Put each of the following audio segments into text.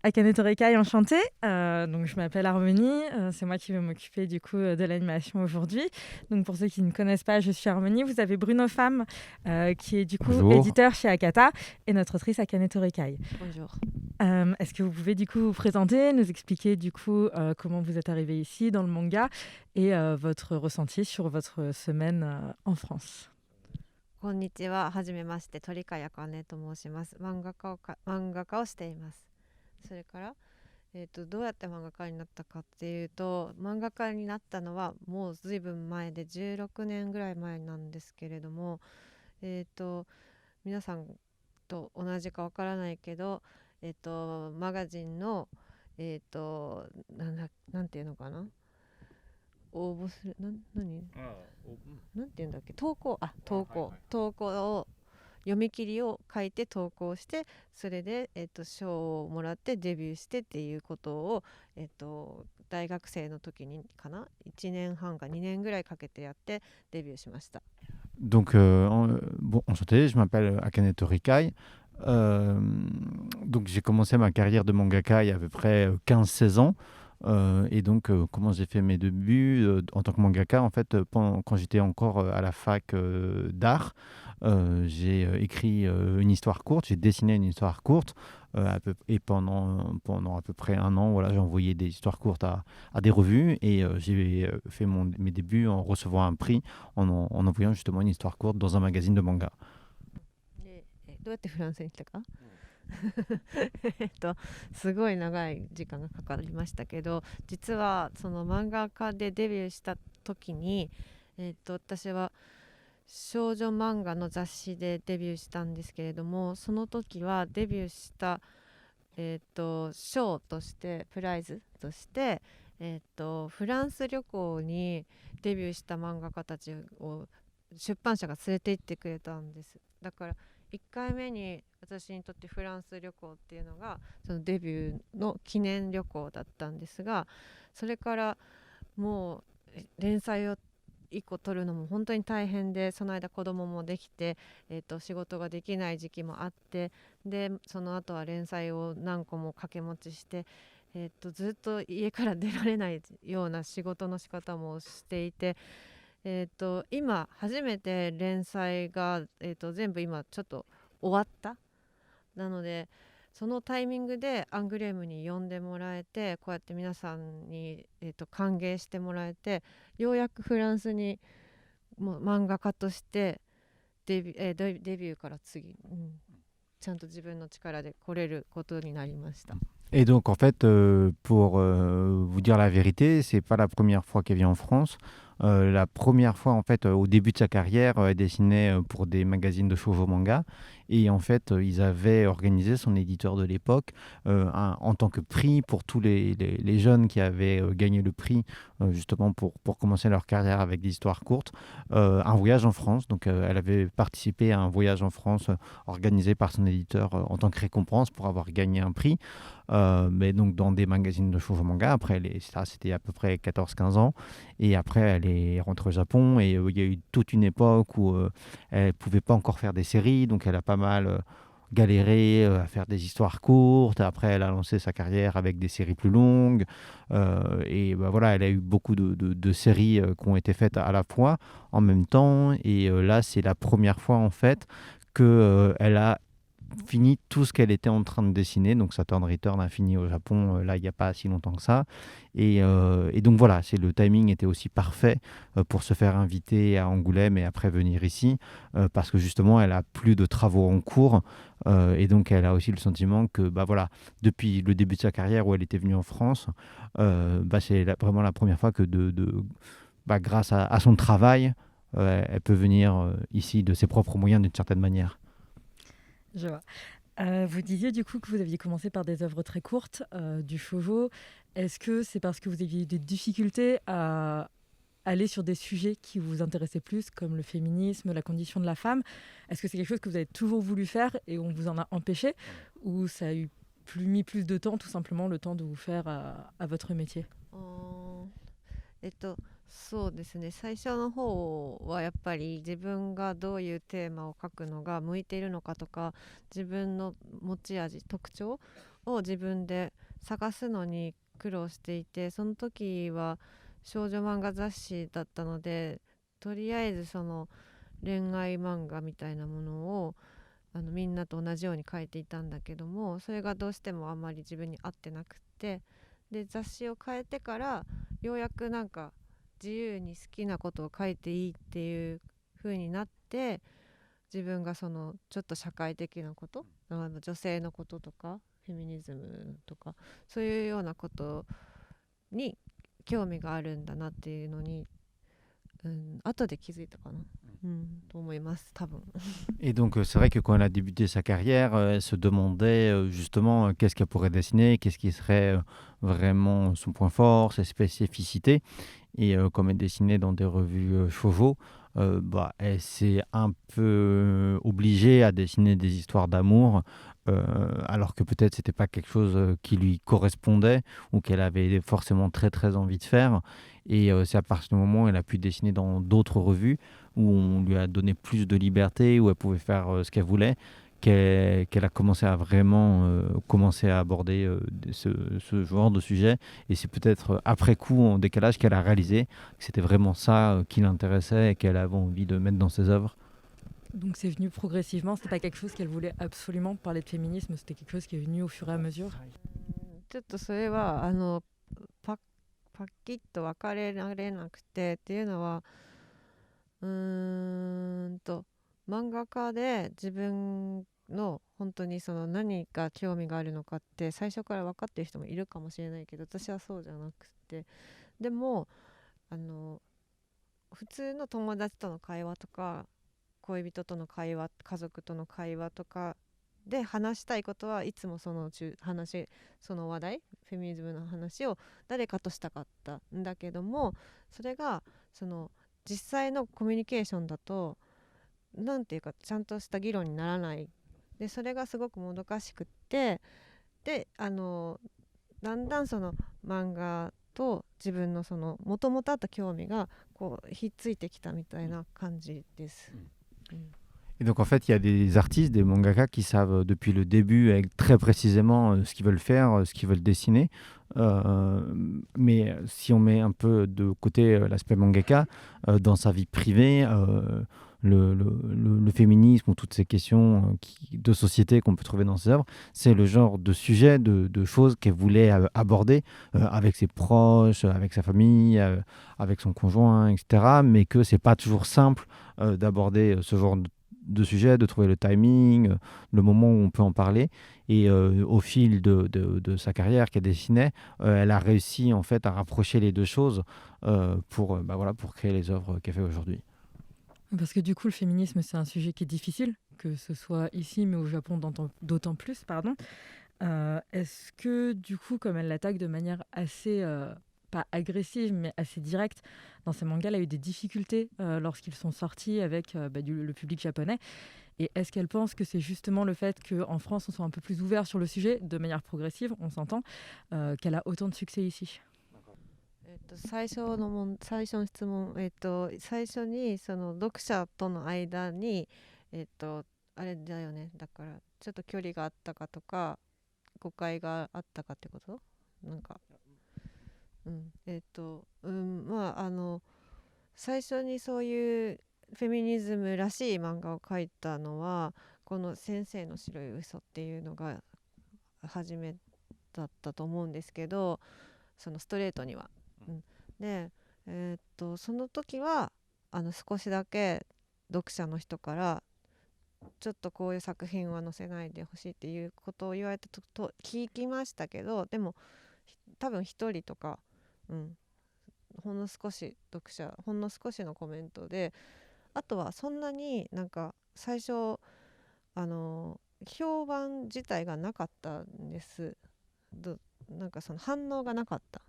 Akane Torekai, enchantée. Donc je m'appelle Harmonie. C'est moi qui vais m'occuper du coup de l'animation aujourd'hui. Donc pour ceux qui ne connaissent pas, je suis Harmonie. Vous avez Bruno Pham, qui est du coup Bonjour. éditeur chez Akata, et notre autrice Akane Torekai. Bonjour. Est-ce que vous pouvez du coup vous présenter, nous expliquer du coup comment vous êtes arrivé ici dans le manga et votre ressenti sur votre semaine en France? こんにちは。はじめまして。鳥飼茜と申します。漫画家をしています。それから、どうやって漫画家になったかっていうと、漫画家になったのはもうずいぶん前で16年ぐらい前なんですけれども、皆さんと同じかわからないけど、マガジンの、なんていうのかな、応募するなんていうんだっけ、投稿を読み切りを書いて投稿して、それで、賞をもらってデビューしてっていうことを、大学生の時にかな、1年半か2年ぐらいかけてやってデビューしました。Donc, bon, enchanté, je m'appelle Akane Torikai. Donc, j'ai commencé ma carrière de mangaka il y a à peu près 15-16 ans. Et donc, comment j'ai fait mes débuts en tant que mangaka, en fait, quand j'étais encore à la fac d'art, j'ai écrit une histoire courte, j'ai dessiné une histoire courte, et pendant à peu près un an, voilà, j'ai envoyé des histoires courtes à des revues, et j'ai fait mes débuts en recevant un prix en envoyant justement une histoire courte dans un magazine de manga. で、どうやってフランスに来たかすごい長い時間がかかりましたけど、実はその漫画家でデビューした時に、私は少女漫画の雑誌でデビューしたんですけれども、その時はデビューした、賞としてプライズとして、フランス旅行にデビューした漫画家たちを出版社が連れて行ってくれたんです。だから1回目に私にとってフランス旅行っていうのがそのデビューの記念旅行だったんですが、それからもう連載を1個取るのも本当に大変で、その間子供もできて、仕事ができない時期もあって、でその後は連載を何個も掛け持ちして、ずっと家から出られないような仕事の仕方もしていて、今初めて連載が、全部今ちょっと終わったなので、そのタイミングでアングレームに呼んでもらえて、こうやって皆さんに、歓迎してもらえて、ようやくフランスにもう漫画家としてデビューから次、ちゃんと自分の力で来れることになりました。Et donc, en fait, pour vous dire la vérité, c'est pas la première fois qu'elle vient en France. La première fois, en fait, au début de sa carrière, elle dessinait pour des magazines de shoujo manga. Et en fait, ils avaient organisé, son éditeur de l'époque, en tant que prix pour tous les jeunes qui avaient gagné le prix, justement pour commencer leur carrière avec des histoires courtes, un voyage en France. Donc, elle avait participé à un voyage en France organisé par son éditeur en tant que récompense pour avoir gagné un prix. Mais donc dans des magazines de shoujo manga. Après, ça, c'était à peu près 14-15 ans. Et après, elle est rentrée au Japon, et il y a eu toute une époque où elle ne pouvait pas encore faire des séries. Donc, elle a pas mal galéré à faire des histoires courtes. Après, elle a lancé sa carrière avec des séries plus longues. Et bah, voilà, elle a eu beaucoup de séries qui ont été faites à la fois, en même temps. Et là, c'est la première fois, en fait, qu'elle a fini tout ce qu'elle était en train de dessiner. Donc Saturn Return a fini au Japon là il n'y a pas si longtemps que ça, et donc voilà, le timing était aussi parfait pour se faire inviter à Angoulême et après venir ici, parce que justement elle a plus de travaux en cours, et donc elle a aussi le sentiment que bah voilà, depuis le début de sa carrière où elle était venue en France, c'est vraiment la première fois que grâce à son travail, elle peut venir ici de ses propres moyens d'une certaine manière. Je vois. Vous disiez du coup que vous aviez commencé par des œuvres très courtes, du shoujo. Est-ce que c'est parce que vous aviez eu des difficultés à aller sur des sujets qui vous intéressaient plus, comme le féminisme, la condition de la femme? Est-ce que c'est quelque chose que vous avez toujours voulu faire et on vous en a empêché, ou ça a mis plus de temps, tout simplement le temps de vous faire à votre métier? そうですね、最初の方はやっぱり自分がどういうテーマを書くのが向いているのかとか、自分の持ち味特徴を自分で探すのに苦労していて、その時は少女漫画雑誌だったので、とりあえずその恋愛漫画みたいなものをみんなと同じように書いていたんだけども、それがどうしてもあんまり自分に合ってなくって、で雑誌を変えてからようやくなんか自由に好きなことを書いていいっていう風になって、自分がそのちょっと社会的なこと、女性のこととかフェミニズムとかそういうようなことに興味があるんだなっていうのに、後で気づいたかな、と思います多分。Et donc, c'est vrai que quand elle a débuté sa carrière, elle se demandait justement qu'est-ce qu'elle pourrait dessiner, qu'est-ce qui serait vraiment son point fort, ses spécificités. Et comme elle dessinait dans des revues shoujo, bah, elle s'est un peu obligée à dessiner des histoires d'amour, alors que peut-être c'était pas quelque chose qui lui correspondait ou qu'elle avait forcément très très envie de faire. Et c'est à partir du moment où elle a pu dessiner dans d'autres revues, où on lui a donné plus de liberté, où elle pouvait faire ce qu'elle voulait, qu'elle a commencé à vraiment commencer à aborder ce genre de sujet. Et c'est peut-être après coup, en décalage, qu'elle a réalisé que c'était vraiment ça qui l'intéressait et qu'elle avait envie de mettre dans ses œuvres. Donc c'est venu progressivement, c'était pas quelque chose qu'elle voulait absolument parler de féminisme, c'était quelque chose qui est venu au fur et à mesure. ちょっとそれはパパキッと分かれられなくてっていうのは、漫画家で自分の本当にその何か興味があるのかって最初から分かってる人もいるかもしれないけど、私はそうじゃなくて、でも普通の友達との会話とか恋人との会話、家族との会話とかで話したいことはいつもその話題、フェミニズムの話を誰かとしたかったんだけども、それがその実際のコミュニケーションだとなんていうかちゃんとした議論にならないで、それがすごくもどかしくって、でだんだんその漫画と自分のその元々あった興味がこうひっついてきたみたいな感じです。Et donc en fait, il y a des artistes, des mangaka qui savent depuis le début très précisément ce qu'ils veulent faire, ce qu'ils veulent dessiner. Mais si on met un peu de côté l'aspect mangaka, dans sa vie privée, le féminisme ou toutes ces questions de société qu'on peut trouver dans ses œuvres, c'est le genre de sujet, de choses qu'elle voulait aborder avec ses proches, avec sa famille, avec son conjoint, etc. Mais que c'est pas toujours simple d'aborder ce genre de sujet, de trouver le timing, le moment où on peut en parler. Et au fil de sa carrière qu'elle dessinait, elle a réussi en fait à rapprocher les deux choses pour créer les œuvres qu'elle fait aujourd'hui. Parce que du coup, le féminisme, c'est un sujet qui est difficile, que ce soit ici, mais au Japon d'autant plus, pardon. Est-ce que du coup, comme elle l'attaque de manière assez, pas agressive, mais assez directe, dans ses mangas, elle a eu des difficultés lorsqu'ils sont sortis avec le public japonais. Et est-ce qu'elle pense que c'est justement le fait qu'en France, on soit un peu plus ouvert sur le sujet, de manière progressive, on s'entend, qu'elle a autant de succès ici? 最初の質問、最初にその読者との間に、あれだよね、だからちょっと距離があったかとか誤解があったかってこと？なんか、まあ最初にそういうフェミニズムらしい漫画を描いたのはこの先生の白い嘘っていうのが初めだったと思うんですけど、そのストレートには。で、その時は少しだけ読者の人からちょっとこういう作品は載せないでほしいっていうことを言われたと聞きましたけど、でも多分一人とか、ほんの少しのコメントで、あとはそんなになんか最初評判自体がなかったんです。なんかその反応がなかった、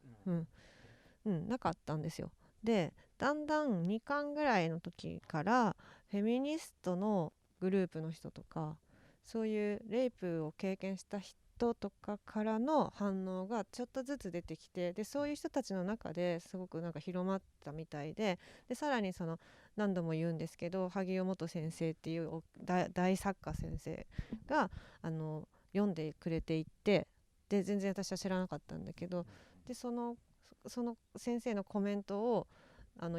なかったんですよ。でだんだん2巻ぐらいの時からフェミニストのグループの人とかそういうレイプを経験した人とかからの反応がちょっとずつ出てきて、でそういう人たちの中ですごくなんか広まったみたいで、さらにその何度も言うんですけど萩尾元先生っていう大作家先生が読んでくれていって、で全然私は知らなかったんだけど、でその先生のコメントを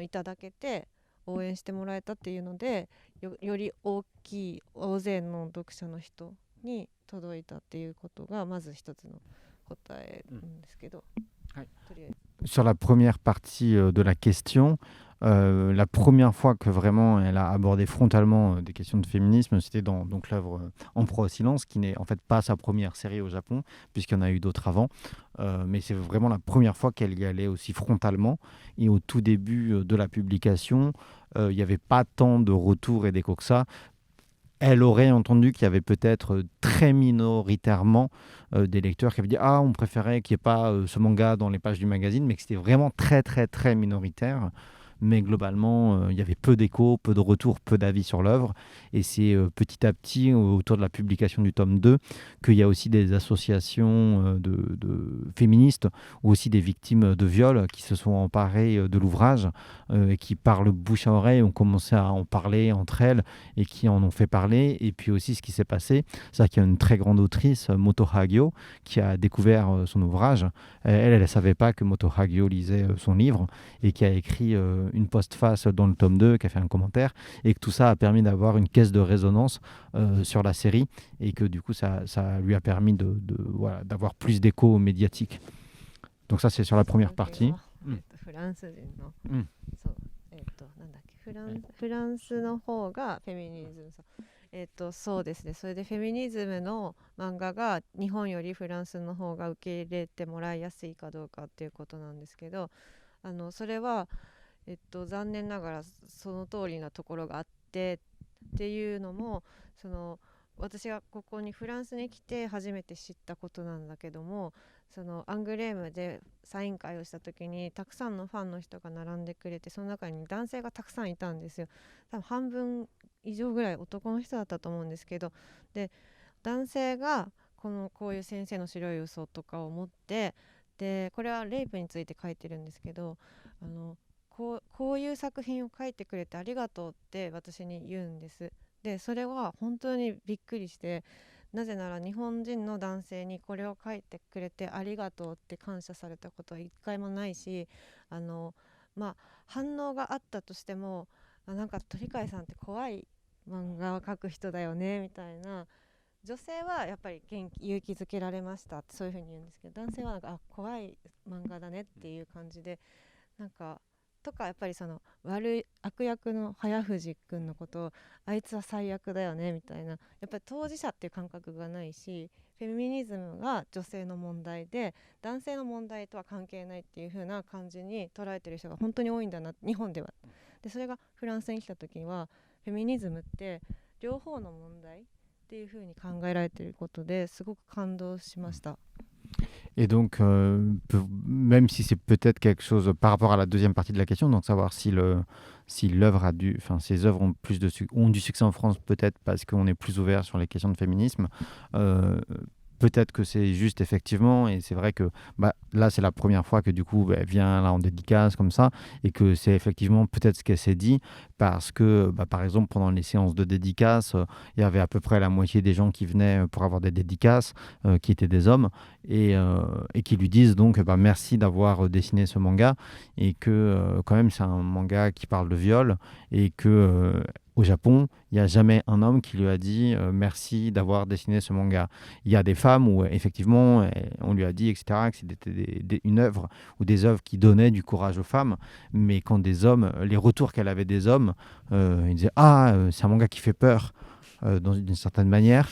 いただけて応援してもらえたっていうので、より大きい大勢の読者の人に届いたっていうことがまず一つの答えなんですけど、とりあえず Sur la première partie de la question, la première fois que vraiment elle a abordé frontalement des questions de féminisme, c'était dans donc l'œuvre Emperoi au silence, qui n'est en fait pas sa première série au Japon, puisqu'il y en a eu d'autres avant. Mais c'est vraiment la première fois qu'elle y allait aussi frontalement. Et au tout début de la publication, il n'y avait pas tant de retours et d'échos que ça. Elle aurait entendu qu'il y avait peut-être très minoritairement des lecteurs qui avaient dit on préférait qu'il n'y ait pas ce manga dans les pages du magazine, mais que c'était vraiment très très très minoritaire. Mais globalement, il y avait peu d'échos, peu de retours, peu d'avis sur l'œuvre. Et c'est petit à petit, autour de la publication du tome 2, qu'il y a aussi des associations de féministes ou aussi des victimes de viol qui se sont emparées de l'ouvrage et qui, par le bouche à oreille, ont commencé à en parler entre elles et qui en ont fait parler. Et puis aussi, ce qui s'est passé, c'est qu'il y a une très grande autrice, Moto Hagio, qui a découvert son ouvrage. Elle ne savait pas que Moto Hagio lisait son livre et qui a écrit une postface dans le tome 2, qui a fait un commentaire, et que tout ça a permis d'avoir une caisse de résonance sur la série, et que du coup ça lui a permis voilà, d'avoir plus d'écho médiatique. Donc ça, c'est sur la première partie. フランス人の、うんそうなんだっけ、フランスの方がフェミニズム、そうですね。それでフェミニズムの漫画が日本よりフランスの方が受け入れてもらいやすいかどうかっていうことなんですけど、それは、残念ながらその通りなところがあってっていうのも、私がここにフランスに来て初めて知ったことなんだけども、アングレームでサイン会をした時にたくさんのファンの人が並んでくれて、その中に男性がたくさんいたんですよ。多分半分以上ぐらい男の人だったと思うんですけど、で男性がこういう先生の白い嘘とかを持って、でこれはレイプについて書いてるんですけど、こういう作品を書いてくれてありがとうって私に言うんです。でそれは本当にびっくりして、なぜなら日本人の男性にこれを書いてくれてありがとうって感謝されたことは一回もないし、反応があったとしても、なんか鳥飼さんって怖い漫画を描く人だよねみたいな、女性はやっぱり勇気づけられましたってそういう風に言うんですけど、男性はなんか怖い漫画だねっていう感じで、なんかとかやっぱり悪い悪役の早藤くんのことをあいつは最悪だよねみたいな、やっぱり当事者っていう感覚がないし、フェミニズムが女性の問題で男性の問題とは関係ないっていう風な感じに捉えてる人が本当に多いんだな、日本では。でそれがフランスに来た時にはフェミニズムって両方の問題っていう風に考えられていることですごく感動しました。Et donc, même si c'est peut-être quelque chose par rapport à la deuxième partie de la question, donc savoir si l'œuvre ces œuvres ont du succès en France, peut-être parce qu'on est plus ouvert sur les questions de féminisme. Peut-être que c'est juste effectivement, et c'est vrai que là c'est la première fois que du coup elle vient là en dédicace comme ça, et que c'est effectivement peut-être ce qu'elle s'est dit, parce que par exemple pendant les séances de dédicace, il y avait à peu près la moitié des gens qui venaient pour avoir des dédicaces, qui étaient des hommes, et qui lui disent donc merci d'avoir dessiné ce manga, et que quand même c'est un manga qui parle de viol, et que au Japon, il n'y a jamais un homme qui lui a dit merci d'avoir dessiné ce manga. Il y a des femmes où effectivement on lui a dit, etc., que c'était une œuvre ou des œuvres qui donnaient du courage aux femmes, mais quand des hommes, les retours qu'elle avait des hommes, ils disaient c'est un manga qui fait peur. D'une certaine manière,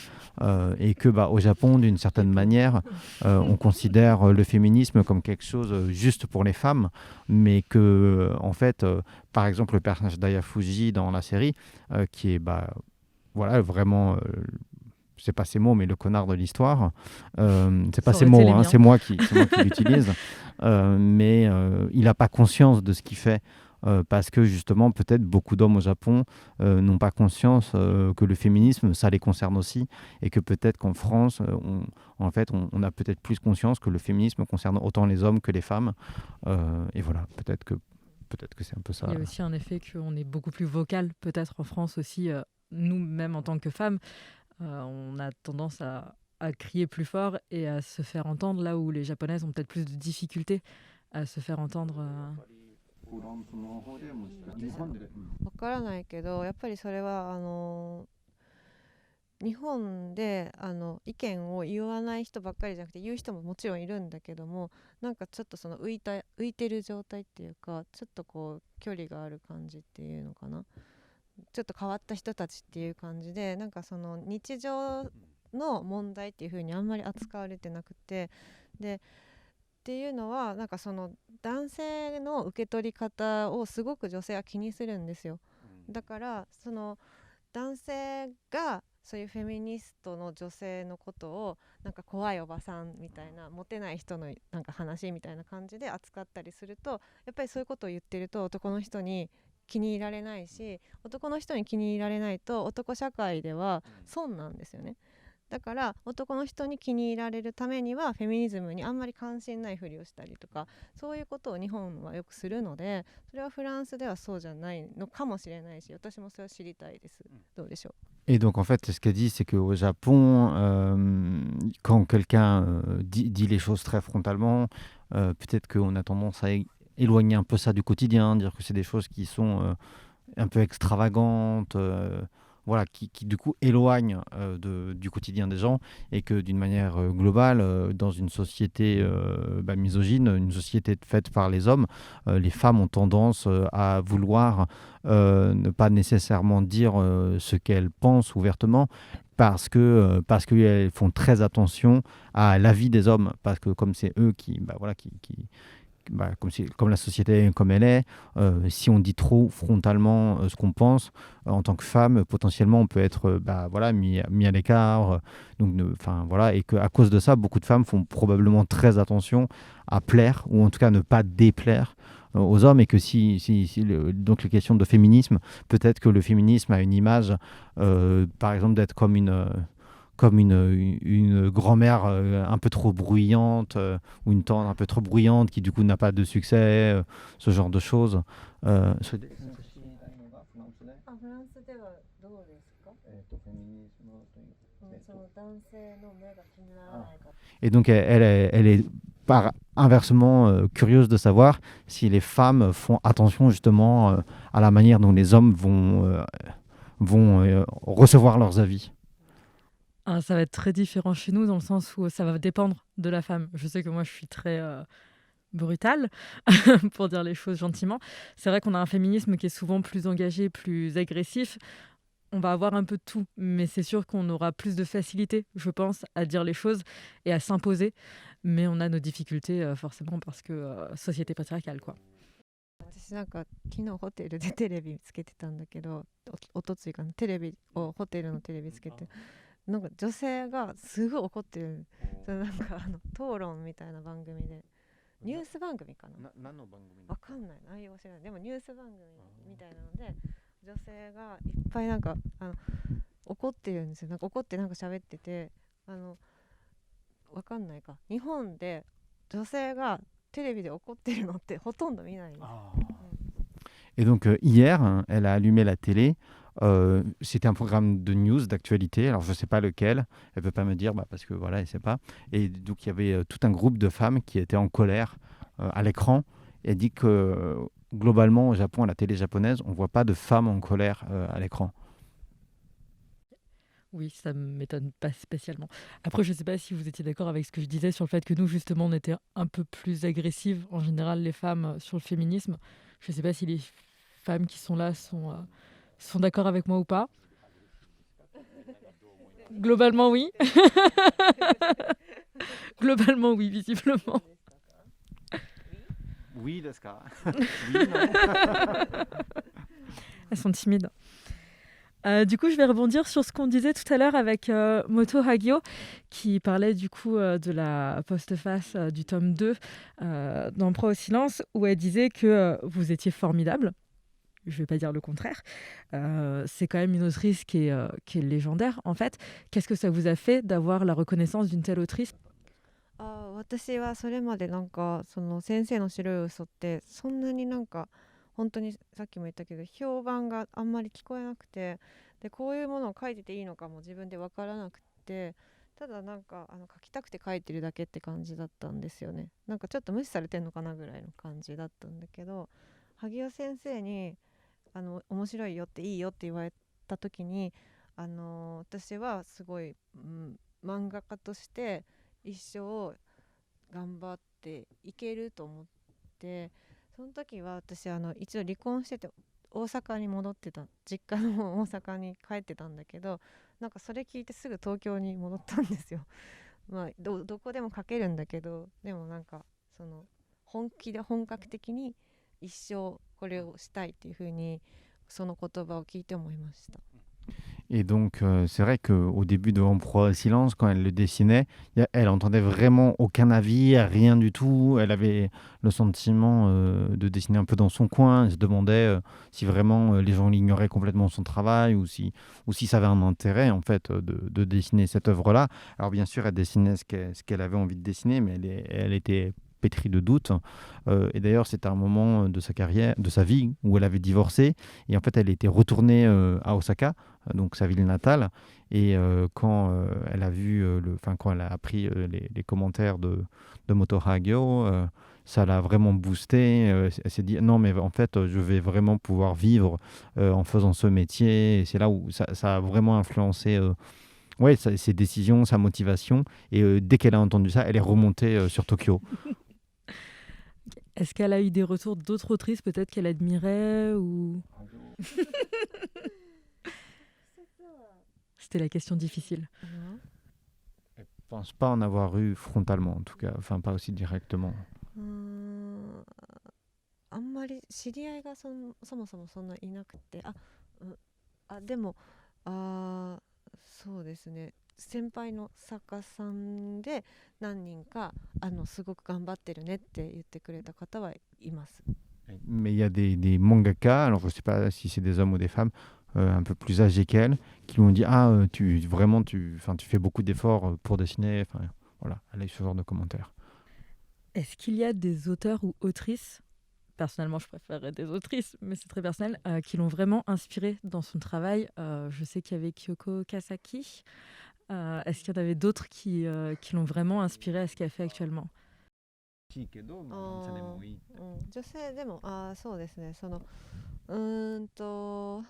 et que au Japon, d'une certaine manière, on considère le féminisme comme quelque chose juste pour les femmes, mais que en fait, par exemple, le personnage d'Aya Fuji dans la série, qui est voilà, vraiment, c'est pas ses mots, mais le connard de l'histoire, c'est pas ses mots, hein, c'est moi qui l'utilise, mais il n'a pas conscience de ce qu'il fait. Parce que justement, peut-être beaucoup d'hommes au Japon n'ont pas conscience que le féminisme, ça les concerne aussi, et que peut-être qu'en France, on a peut-être plus conscience que le féminisme concerne autant les hommes que les femmes. Et voilà, peut-être que c'est un peu ça. Il y a aussi un effet qu'on est beaucoup plus vocal, peut-être en France aussi, nous-mêmes en tant que femmes, on a tendance à à crier plus fort et à se faire entendre, là où les Japonaises ont peut-être plus de difficultés à se faire entendre. わからないけど、やっぱりそれは日本で意見を言わない人ばっかりじゃなくて言う人ももちろんいるんだけども、なんかちょっとその浮いてる状態っていうか、ちょっとこう距離がある感じっていうのかな、ちょっと変わった人たちっていう感じで、なんかその日常の問題っていう風にあんまり扱われてなくて、でっていうのはなんかその男性の受け取り方をすごく女性は気にするんですよ。だからその男性がそういうフェミニストの女性のことをなんか怖いおばさんみたいな、モテない人のなんか話みたいな感じで扱ったりすると、やっぱりそういうことを言ってると男の人に気に入られないし、男の人に気に入られないと男社会では損なんですよね。だから男の人に気に入られるためにはフェミニズムにあんまり関心ないふりをしたりとか、そういうことを日本はよくするので、それはフランスではそうじゃないのかもしれないし、私もそれは知りたいです。どうでしょう。 Et donc en fait, ce qu'elle dit, c'est qu'au Japon, quand quelqu'un dit les choses très frontalement, peut-être qu'on a tendance à éloigner un peu ça du quotidien, dire que c'est des choses qui sont un peu extravagantes, voilà, qui du coup éloignent du quotidien des gens, et que d'une manière globale, dans une société misogyne, une société faite par les hommes, les femmes ont tendance à vouloir ne pas nécessairement dire ce qu'elles pensent ouvertement, parce qu'elles font très attention à l'avis des hommes, parce que comme c'est eux comme la société comme elle est, si on dit trop frontalement ce qu'on pense, en tant que femme, potentiellement on peut être mis à l'écart. Et qu'à cause de ça, beaucoup de femmes font probablement très attention à plaire, ou en tout cas ne pas déplaire aux hommes, et que donc les questions de féminisme, peut-être que le féminisme a une image, par exemple, d'être comme une grand-mère un peu trop bruyante, ou une tante un peu trop bruyante qui du coup n'a pas de succès, ce genre de choses. フランスではどうですか？その男性の目が気にならないか。 Et donc elle est inversement curieuse de savoir si les femmes font attention justement à la manière dont les hommes vont recevoir leurs avis. Ah, ça va être très différent chez nous dans le sens où ça va dépendre de la femme. Je sais que moi je suis très brutale, pour dire les choses gentiment. C'est vrai qu'on a un féminisme qui est souvent plus engagé, plus agressif. On va avoir un peu de tout, mais c'est sûr qu'on aura plus de facilité, je pense, à dire les choses et à s'imposer. Mais on a nos difficultés forcément parce que société patriarcale, quoi. 私なんか昨日ホテルでテレビつけてたんだけど、おとついかな、テレビをホテルのテレビつけて、なんか女性がすごい怒ってる。そのなんか討論みたいな番組で、ニュース番組かな、わかんない、内容知らない、でもニュース番組みたいなので女性がいっぱいなんか怒ってるんですよ。なんか怒ってなんか喋ってて、わかんないか、日本で女性がテレビで怒ってるのってほとんど見ないんです。Et donc hier, elle a allumé la télé. C'était un programme de news, d'actualité. Alors je ne sais pas lequel. Elle ne peut pas me dire parce que voilà, elle ne sait pas. Et donc il y avait tout un groupe de femmes qui étaient en colère à l'écran. Et elle dit que globalement au Japon, à la télé japonaise, on ne voit pas de femmes en colère à l'écran. Oui, ça ne m'étonne pas spécialement. Après, je ne sais pas si vous étiez d'accord avec ce que je disais sur le fait que nous, justement, on était un peu plus agressives, en général, les femmes, sur le féminisme. Je ne sais pas si les femmes qui sont là sont d'accord avec moi ou pas. Globalement, oui. Globalement, oui, visiblement. Oui, Laska. Elles sont timides. Du coup, je vais rebondir sur ce qu'on disait tout à l'heure avec Moto Hagio, qui parlait du coup de la postface du tome 2 d'Emperoi au silence, où elle disait que vous étiez formidable. Je ne vais pas dire le contraire. C'est quand même une autrice qui est légendaire, en fait. Qu'est-ce que ça vous a fait d'avoir la reconnaissance d'une telle autrice? 私はそれまでなんかその先生の白い嘘ってそんなになんか本当にさっきも言ったけど評判があんまり聞こえなくて、でこういうものを書いてていいのかも自分で分からなくて、ただなんか描きたくて描いてるだけって感じだったんですよね。なんかちょっと無視されてんのかなぐらいの感じだったんだけど、萩尾先生に面白いよっていいよって言われた時に私はすごい、漫画家として一生頑張っていけると思って、その時は私一度離婚してて大阪に戻ってた、実家の大阪に帰ってたんだけど、なんかそれ聞いてすぐ東京に戻ったんですよ。まあどこでも書けるんだけど、でもなんかその本気で本格的に一生これをしたいっていう風にその言葉を聞いて思いました。Et donc, c'est vrai qu'au début de Empereur Silence, quand elle le dessinait, elle entendait vraiment aucun avis, rien du tout. Elle avait le sentiment de dessiner un peu dans son coin. Elle se demandait si vraiment les gens ignoraient complètement son travail ou si ça avait un intérêt, en fait, de dessiner cette œuvre-là. Alors, bien sûr, elle dessinait ce qu'elle avait envie de dessiner, mais elle était pétrie de doutes. Et d'ailleurs, c'était un moment de sa carrière, de sa vie, où elle avait divorcé. Et en fait, elle était retournée à Osaka, donc sa ville natale. Et quand elle a vu, quand elle a appris les commentaires de Moto Hagio, ça l'a vraiment boosté. Elle s'est dit non, mais en fait, je vais vraiment pouvoir vivre en faisant ce métier. Et c'est là où ça a vraiment influencé. Ouais, ses décisions, sa motivation. Et dès qu'elle a entendu ça, elle est remontée sur Tokyo. Est-ce qu'elle a eu des retours d'autres autrices peut-être qu'elle admirait ou... C'était la question difficile. Je ne pense pas en avoir eu frontalement, en tout cas. Enfin, pas aussi directement. あんまり知り合いがそもそもそんないなくて、でもそうですね、先輩の作家さんで何人かすごく頑張ってるねって言ってくれた方はいます。 Mais il y a des mangaka, alors je ne sais pas si c'est des hommes ou des femmes, un peu plus âgés qu'elle, qui lui ont dit tu fais beaucoup d'efforts pour dessiner. Enfin, voilà, elle a eu ce genre de commentaires. Est-ce qu'il y a des auteurs ou autrices, personnellement je préférerais des autrices, mais c'est très personnel, qui l'ont vraiment inspirée dans son travail? Je sais qu'il y avait Kyoko Kasaki. Est-ce qu'il y en avait d'autres qui l'ont vraiment inspirée à ce qu'elle fait actuellement? 女性でもそうですね、うーんと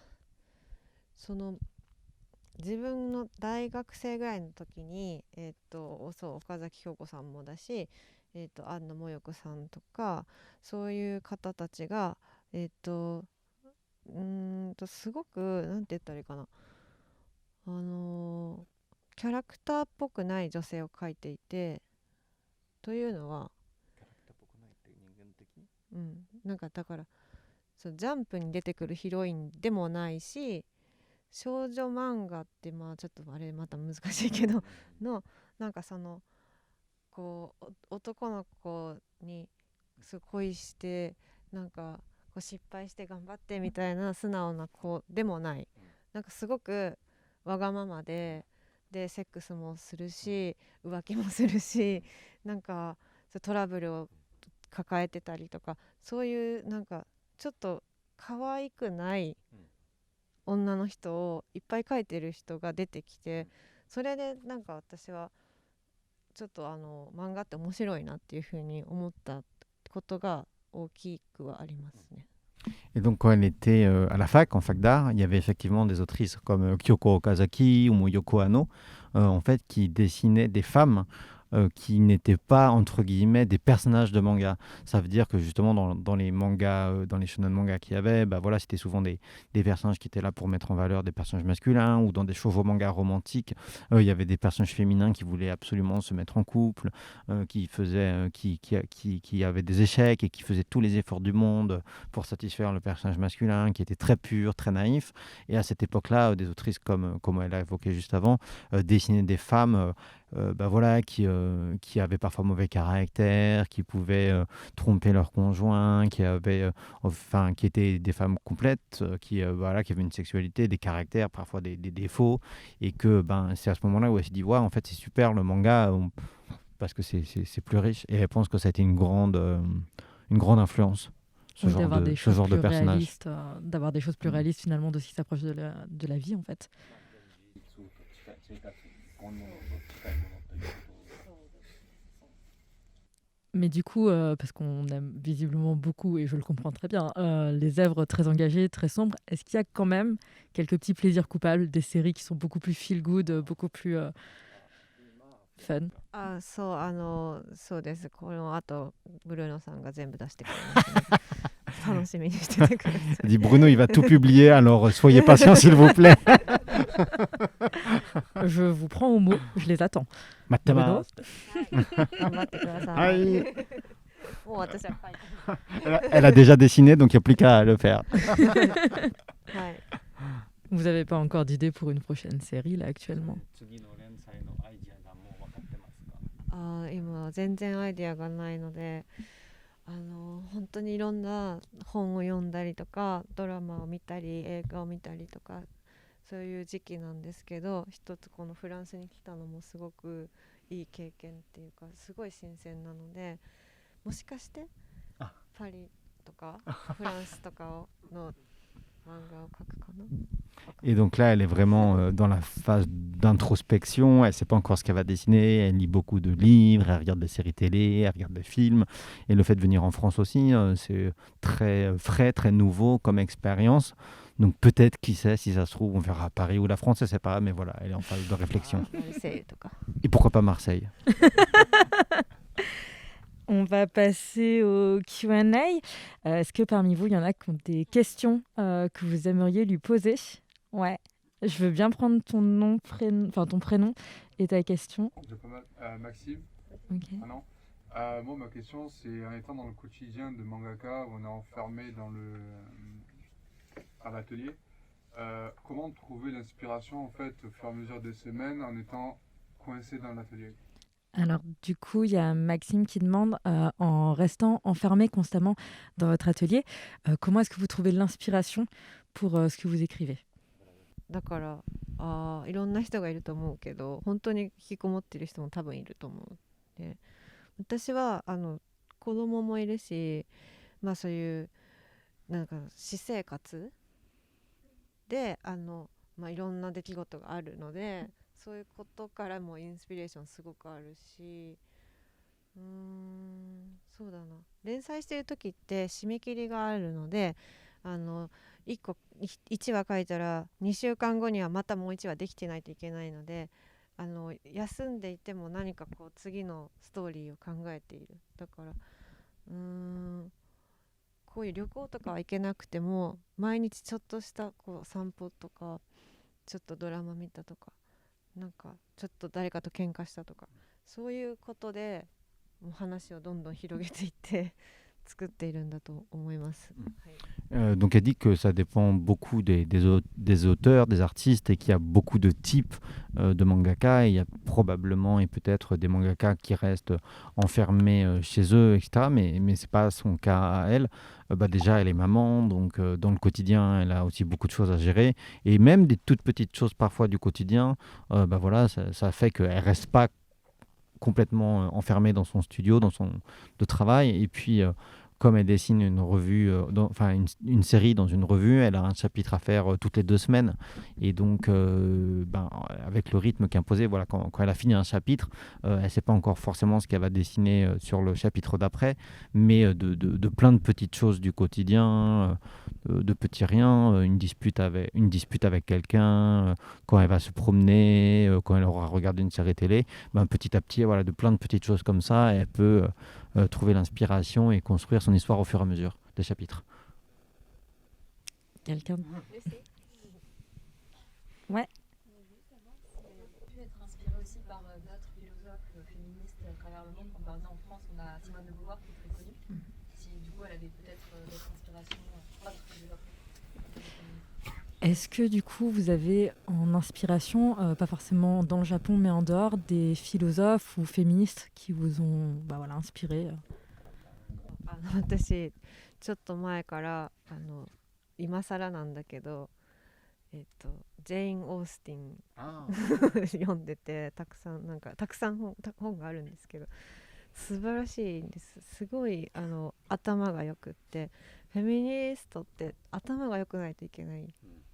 その自分の大学生ぐらいの時にそう岡崎京子さんもだし、安野もよこさんとかそういう方たちがすごくなんて言ったらいいかな、キャラクターっぽくない女性を描いていて、というのはなんかだからそうジャンプに出てくるヒロインでもないし、少女漫画ってちょっとあれまた難しいけどのなんかこう男の子にすごい恋してなんかこう失敗して頑張ってみたいな素直な子でもない、なんかすごくわがままでセックスもするし浮気もするし、なんかトラブルを抱えてたりとか、そういうなんかちょっと可愛くない女の人をいっぱい描いてる人が出てきて、それでなんか私はちょっと漫画って面白いなっていうふうに思ったことが大きくはありますね。Et donc, quand elle était à la fac, en fac d'art, il y avait effectivement des autrices comme Kyoko Okazaki ou Yoko Anno, en fait, qui dessinaient des femmes qui n'étaient pas, entre guillemets, des personnages de manga. Ça veut dire que justement, dans les mangas, dans les shonen mangas qu'il y avait, bah voilà, c'était souvent des personnages qui étaient là pour mettre en valeur des personnages masculins, ou dans des shoujo mangas romantiques, il y avait des personnages féminins qui voulaient absolument se mettre en couple, qui avaient des échecs et qui faisaient tous les efforts du monde pour satisfaire le personnage masculin, qui était très pur, très naïf. Et à cette époque-là, des autrices comme elle a évoqué juste avant, dessinaient des femmes qui avaient parfois mauvais caractère, qui pouvaient tromper leur conjoint, qui étaient des femmes complètes, qui avaient une sexualité, des caractères, parfois des défauts, et que c'est à ce moment-là où elle se dit en fait c'est super le manga parce que c'est plus riche, et elle pense que ça a été une grande influence. Ce genre de personnage. D'avoir des choses plus réalistes finalement de ce qui s'approche de la vie en fait. Mais du coup, parce qu'on aime visiblement beaucoup, et je le comprends très bien, les œuvres très engagées, très sombres, est-ce qu'il y a quand même quelques petits plaisirs coupables, des séries qui sont beaucoup plus feel-good, beaucoup plus fun? そうです。この後ブルーノさんが全部出してくれますので楽しみにしててください。Il dit Bruno, il va tout publier, alors soyez patient s'il vous plaît. Je vous prends au mot, je les attends. Bruno? 頑張ってください。Aïe. もう私は書いてま Elle a déjà dessiné, donc il n'y a plus qu'à le faire. す。はい。 Vous n'avez pas encore d'idée pour une prochaine série, là, actuellement? 今全然アイディアがないので、本当にいろんな本を読んだりとかドラマを見たり映画を見たりとかそういう時期なんですけど、一つこのフランスに来たのもすごくいい経験っていうかすごい新鮮なので、もしかしてパリとかフランスとかの漫画を描くかな。 Et donc là, elle est vraiment dans la phase d'introspection. Elle ne sait pas encore ce qu'elle va dessiner. Elle lit beaucoup de livres, elle regarde des séries télé, elle regarde des films. Et le fait de venir en France aussi, c'est très frais, très nouveau comme expérience. Donc peut-être, qui sait, si ça se trouve, on verra Paris ou la France, je ne sais pas. Mais voilà, elle est en phase de réflexion. マルセイユとか Et pourquoi pas Marseille? On va passer au Q&A. Est-ce que parmi vous, il y en a qui ont des questions que vous aimeriez lui poser? Ouais. Je veux bien prendre ton nom, ton prénom et ta question. J'ai pas mal. Maxime. Ok. Ah non. Moi, ma question, c'est en étant dans le quotidien de mangaka, où on est enfermé à l'atelier, comment trouver l'inspiration en fait au fur et à mesure des semaines en étant coincé dans l'atelier? Alors, du coup, il y a Maxime qui demande, en restant enfermé constamment dans votre atelier, comment est-ce que vous trouvez l'inspiration pour ce que vous écrivez? だからいろんな人がいると思うけど、本当に引きこもってる人も多分いると思う。で、私は子供もいるし、まあそういうなんか私生活でまあ、いろんな出来事があるので、そういうことからもインスピレーションすごくあるし、そうだな、連載してる時って締め切りがあるので、1話書いたら2週間後にはまたもう1話できてないといけないので、休んでいても何かこう次のストーリーを考えている。だからこういう旅行とかは行けなくても毎日ちょっとしたこう散歩とか、ちょっとドラマ見たとか、なんかちょっと誰かと喧嘩したとか、そういうことでもう話をどんどん広げていって作っているんだと思います。Donc elle dit que ça dépend beaucoup des auteurs, des artistes, et qu'il y a beaucoup de types de mangaka. Et il y a probablement et peut-être des mangaka qui restent enfermés chez eux, etc. Mais ce n'est pas son cas à elle. Déjà, elle est maman, donc dans le quotidien, elle a aussi beaucoup de choses à gérer. Et même des toutes petites choses parfois du quotidien, voilà, ça fait qu'elle ne reste pas complètement enfermée dans son studio, de travail. Et puis, comme elle dessine une revue, une série dans une revue, elle a un chapitre à faire toutes les 2 semaines. Et donc, avec le rythme qui est imposé, voilà, quand elle a fini un chapitre, elle ne sait pas encore forcément ce qu'elle va dessiner sur le chapitre d'après, mais de plein de petites choses du quotidien, de petits riens, une dispute avec quelqu'un, quand elle va se promener, quand elle aura regardé une série télé, petit à petit, voilà, de plein de petites choses comme ça, elle peut trouver l'inspiration et construire son histoire au fur et à mesure des chapitres. Quelqu'un? Ouais. Pu être inspiré aussi par d'autres philosophes féministes à travers le monde, comme par exemple en France on a Simone de Beauvoir qui est très connue. Si du coup elle avait peut-être d'autres inspirations, autres philosophes. Est-ce que du coup vous avez en inspiration, pas forcément dans le Japon mais en dehors, des philosophes ou féministes qui vous ont inspiré? 私ちょっと前から今更なんだけど、ジェイン・オースティン読んでて、たくさん本があるんですけど、素晴らしいんです。すごい頭がよくって、フェミニストって頭が良くないといけないっ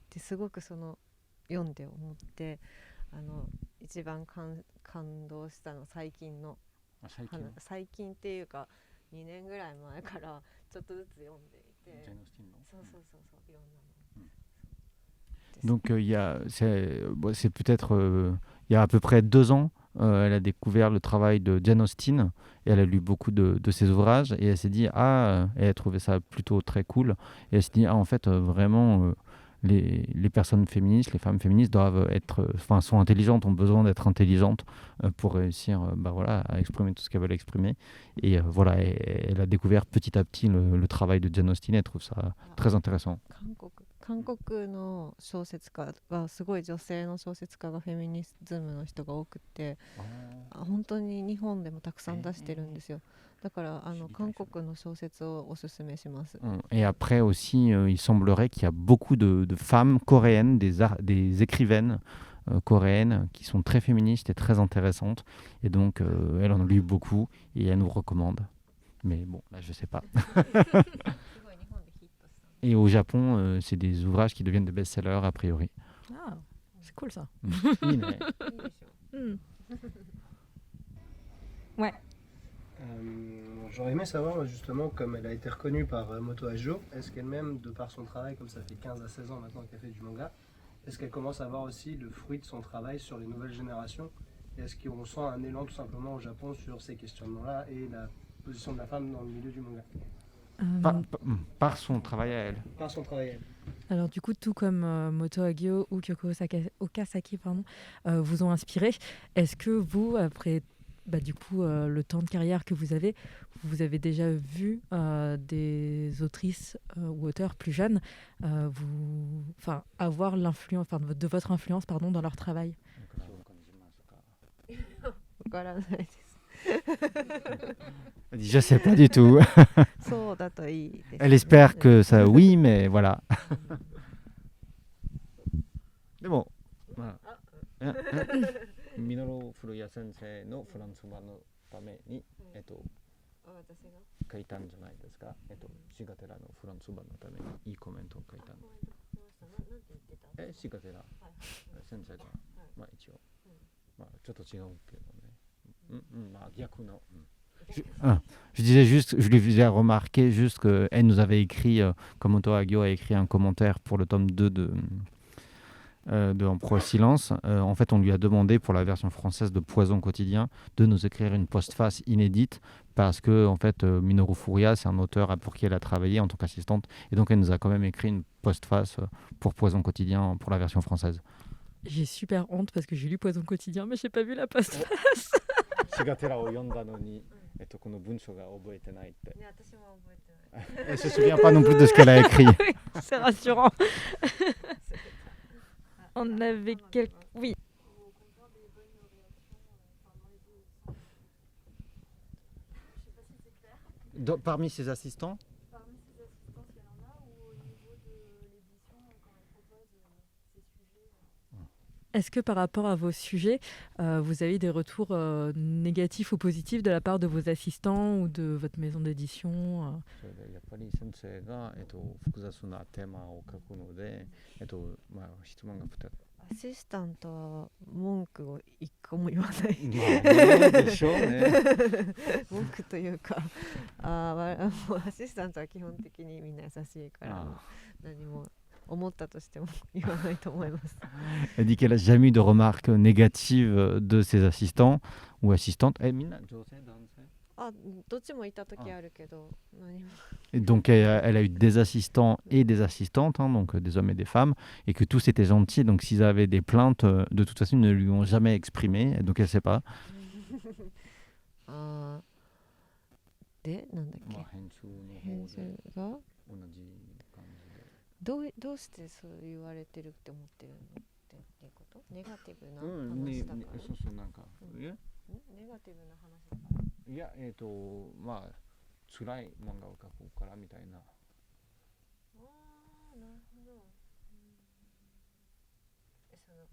てすごく読んで思って、一番感動したの最近の最近っていうか2年ぐらい前からちょっとずつ読んでいて、そういろんなの。Donc c'est peut-être il y a à peu près 2 ans, elle a découvert le travail de Jane Austen et elle a lu beaucoup de ses ouvrages et elle s'est dit et elle a trouvé ça plutôt très cool et elle s'est dit en fait vraiment les personnes féministes, les femmes féministes doivent sont intelligentes, ont besoin d'être intelligentes pour réussir à exprimer tout ce qu'elles veulent exprimer et elle a découvert petit à petit le travail de Jane Austen et elle trouve ça très intéressant. 韓国の小説家はすごい女性の小説家がフェミニズムの人が多くて、本当に日本でもたくさん出してるんですよ。だから韓国の小説をおすすめします。Et après aussi, il semblerait qu'il y a beaucoup de femmes coréennes, des écrivaines coréennes qui sont très féministes et très intéressantes. Et donc, elle en a lu beaucoup et elle nous recommande. Mais bon, là, je sais pas. Et au Japon, c'est des ouvrages qui deviennent des best-sellers a priori. Ah, c'est cool ça. Ouais. J'aurais aimé savoir justement, comme elle a été reconnue par Moto Hagio, est-ce qu'elle-même, de par son travail, comme ça fait 15 à 16 ans maintenant qu'elle fait du manga, est-ce qu'elle commence à avoir aussi le fruit de son travail sur les nouvelles générations? Et est-ce qu'on sent un élan tout simplement au Japon sur ces questionnements-là et la position de la femme dans le milieu du manga? Par son travail à elle. Par son travail à elle. Alors du coup, tout comme Moto Hagio ou Kyoko Okazaki vous ont inspiré, est-ce que vous, après le temps de carrière que vous avez déjà vu des autrices ou auteurs plus jeunes avoir l'influence, de votre influence dans leur travail? Je sais pas du tout. Elle espère que ça oui, mais voilà. Mais bon. Minoru Furuya sensei no フランス版のために書いたんじゃないですか。シガテラのフランス版のためにいいコメントを書いたんで。シガテラ先生が一応ちょっと違うけどね。逆の。Je disais juste, je lui faisais remarquer juste qu'elle nous avait écrit, comme Moto Hagio a écrit un commentaire pour le tome 2 de En Proie Silence. En fait, on lui a demandé pour la version française de Poison quotidien de nous écrire une postface inédite parce que en fait, Minoru Furuya, c'est un auteur pour qui elle a travaillé en tant qu'assistante et donc elle nous a quand même écrit une postface pour Poison quotidien pour la version française. J'ai super honte parce que j'ai lu Poison quotidien mais j'ai pas vu la postface. Elle se souvient pas non plus de ce qu'elle a écrit. Oui, c'est rassurant. On avait quelques... Oui. Parmi ses assistants? Parmi ses assistants, s'il y en a, ou au niveau de l'édition, quand elle propose ces sujets. Est-ce que par rapport à vos sujets, vous avez des retours négatifs ou positifs de la part de vos assistants ou de votre maison d'édition? やっぱり先生が、複雑なテーマを書くので、質問が2つ。アシスタントは文句を一個も言わない。でしょうね。文句というか、アシスタントは基本的にみんな優しいから何も思ったとしても言わないと思います。Elle dit qu'elle n'a jamais eu de remarques négatives de ses assistants ou assistantes. Miんな女性男性？どっちもいた時あるけど何も。Et donc elle a eu des assistants et des assistantes, donc des hommes et des femmes, et que tous étaient gentils. Donc s'ils avaient des plaintes, de toute façon, ils ne lui ont jamais exprimé. Donc elle ne sait pas. でなんだっけ？編集がどうしてそう言われてるって思ってるのっていうこと？ネガティブな話だから。そうなんか。ネガティブな話だから。いや辛い漫画を描こうからみたいな。なるほど。その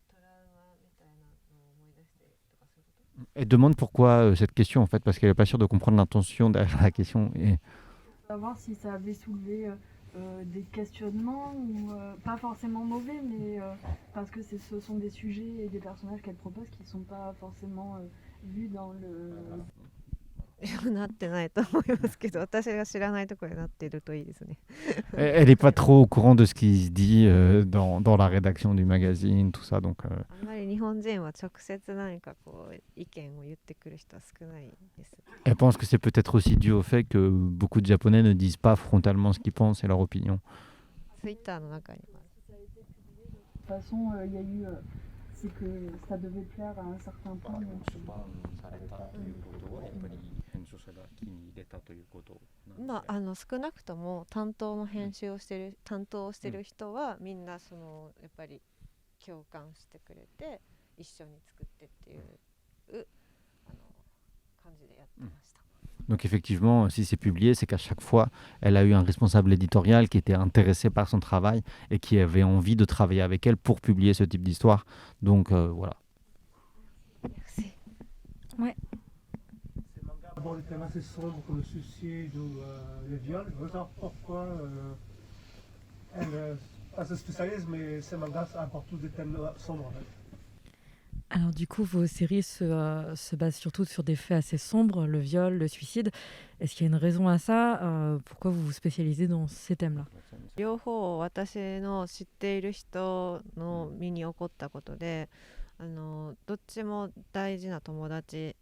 トラウマみたいなのを思い出してとかそういうこと？Elle demande pourquoi cette question en fait parce qu'elle n'est pas sûre de comprendre l'intention derrière la question. Et... Savoir si ça avait soulevé des questionnements, ou pas forcément mauvais, mais parce que ce sont des sujets et des personnages qu'elle propose qui ne sont pas forcément vus dans le... なってないと思いますけど、私が知らないところになっているといいですね。Elle n'est pas trop au courant de ce qui se dit dans la rédaction du magazine, tout ça. Donc, あんまり日本人は直接何かこう意見を言ってくる人は少ないです。 elle pense que c'est peut-être aussi dû au fait que beaucoup de Japonais ne disent pas frontalement ce qu'ils pensent et leur opinion. Twitter の中には Ça a été publié. De toute façon, il y a eu... c'est que ça devait plaire à un certain point. Donc, まあ、少なくとも担当をしてる人はみんなそのやっぱり共感してくれて一緒に作ってっていう感じでやってました。 Donc effectivement, si c'est publié, c'est qu'à chaque fois, elle a eu un responsable éditorial qui était intéressé par son travail et qui avait envie de travailler avec elle pour publier ce type d'histoire. Donc voilà. Merci. Ouais. Ces mangas abordent des thèmes assez sombres comme le suicide ou le viol. Je veux savoir pourquoi elle se spécialise, mais ces mangas apportent tous des thèmes sombres en fait. Alors du coup, vos séries se basent surtout sur des faits assez sombres, le viol, le suicide. Est-ce qu'il y a une raison à ça pourquoi vous vous spécialisez dans ces thèmes-là? 両方私の知っている人の身に起こったことで、どっちも大事な友達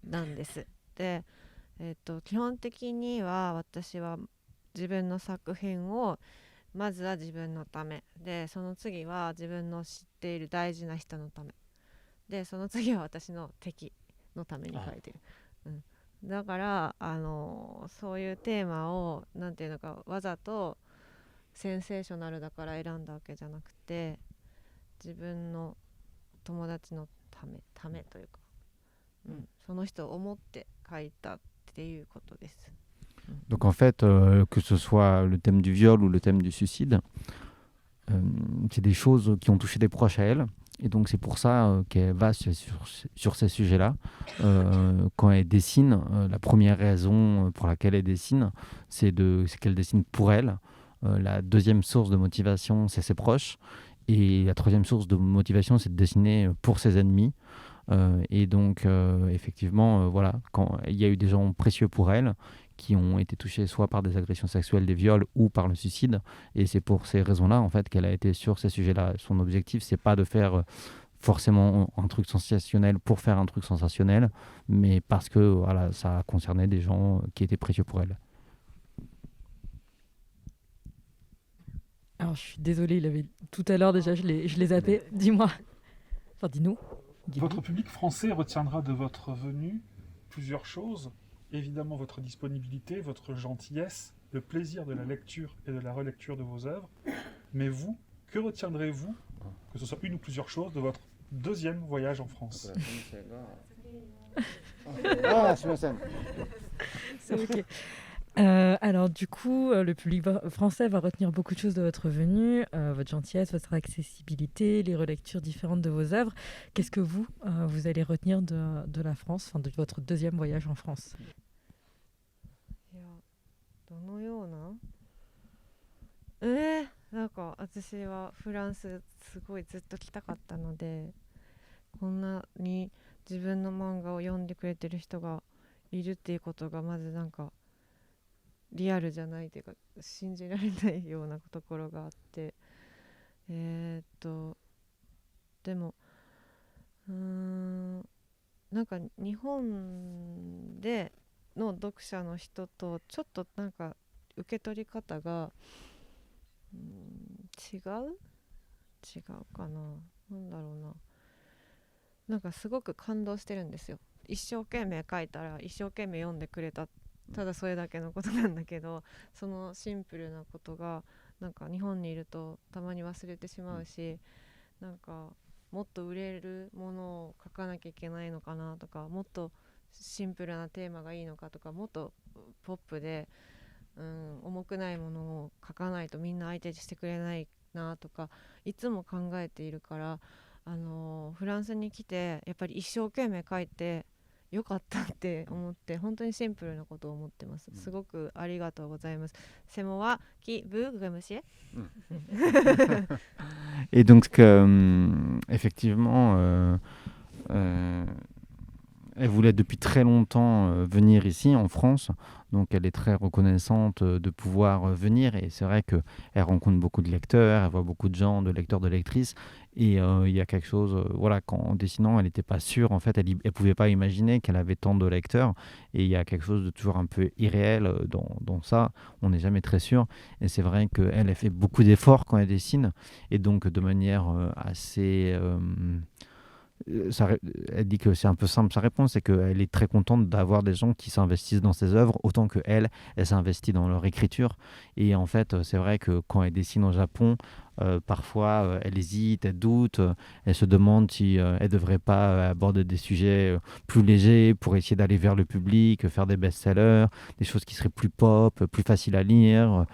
なんです。で、基本的には私は自分の作品をまずは自分のためで、その次は自分の知っている大事な人のためで、その次は私の敵のために書いてる。だからそういうテーマをなんていうのかわざとセンセーショナルだから選んだわけじゃなくて、自分の友達のためというか、その人を思って書いたっていうことです。 Donc en fait, que ce soit le thème du viol ou le thème du suicide, c'est des choses qui ont touché des proches à elle. Et donc c'est pour ça qu'elle va sur ces sujets-là. Quand elle dessine, la première raison pour laquelle elle dessine, c'est qu'elle dessine pour elle. La deuxième source de motivation, c'est ses proches. Et la troisième source de motivation, c'est de dessiner pour ses ennemis. Et donc effectivement, voilà, quand il y a eu des gens précieux pour elle, qui ont été touchés soit par des agressions sexuelles, des viols ou par le suicide. Et c'est pour ces raisons-là en fait qu'elle a été sur ces sujets-là. Son objectif, c'est pas de faire forcément un truc sensationnel pour faire un truc sensationnel, mais parce que voilà, ça concernait des gens qui étaient précieux pour elle. Alors je suis désolée, il avait tout à l'heure déjà, je l'ai zappé. Dis-moi. Enfin, dis-nous. Votre public français retiendra de votre venue plusieurs choses. Évidemment votre disponibilité, votre gentillesse, le plaisir de la lecture et de la relecture de vos œuvres. Mais vous, que retiendrez-vous, que ce soit une ou plusieurs choses, de votre deuxième voyage en France? C'est ok. Alors du coup, le public français va retenir beaucoup de choses de votre venue, votre gentillesse, votre accessibilité, les relectures différentes de vos œuvres. Qu'est-ce que vous allez retenir de la France, enfin de votre deuxième voyage en France? どのようななんか私はフランスすごいずっと来たかったので、こんなに自分の漫画を読んでくれてる人がいるっていうことがまずなんかリアルじゃないというか信じられないようなところがあって、でもなんか日本での読者の人とちょっとなんか受け取り方が違うかな、なんだろうな、なんかすごく感動してるんですよ。一生懸命書いたら一生懸命読んでくれた、ただそれだけのことなんだけど、そのシンプルなことがなんか日本にいるとたまに忘れてしまうし、なんかもっと売れるものを書かなきゃいけないのかなとか、もっとシンプルなテーマがいいのかとか、もっとポップで、重くないものを書かないとみんな相手してくれないなとかいつも考えているから、フランスに来てやっぱり一生懸命書いてよかったって思って本当にシンプルなことを思ってます。すごくありがとうございます。C'est moi qui vous remercie. Et donc, effectivement, elle voulait depuis très longtemps venir ici en France, donc elle est très reconnaissante de pouvoir venir et c'est vrai qu'elle rencontre beaucoup de lecteurs, elle voit beaucoup de gens, de lecteurs, de lectrices et il y a quelque chose, voilà, en dessinant elle n'était pas sûre, en fait elle ne pouvait pas imaginer qu'elle avait tant de lecteurs et il y a quelque chose de toujours un peu irréel dans ça, on n'est jamais très sûr et c'est vrai qu'elle fait beaucoup d'efforts quand elle dessine et donc de manière assez... elle dit que c'est un peu simple sa réponse, c'est qu'elle est très contente d'avoir des gens qui s'investissent dans ses œuvres autant qu'elle s'investit dans leur écriture. Et en fait, c'est vrai que quand elle dessine au Japon, parfois elle hésite, elle doute, elle se demande si elle ne devrait pas aborder des sujets plus légers pour essayer d'aller vers le public, faire des best-sellers, des choses qui seraient plus pop, plus faciles à lire.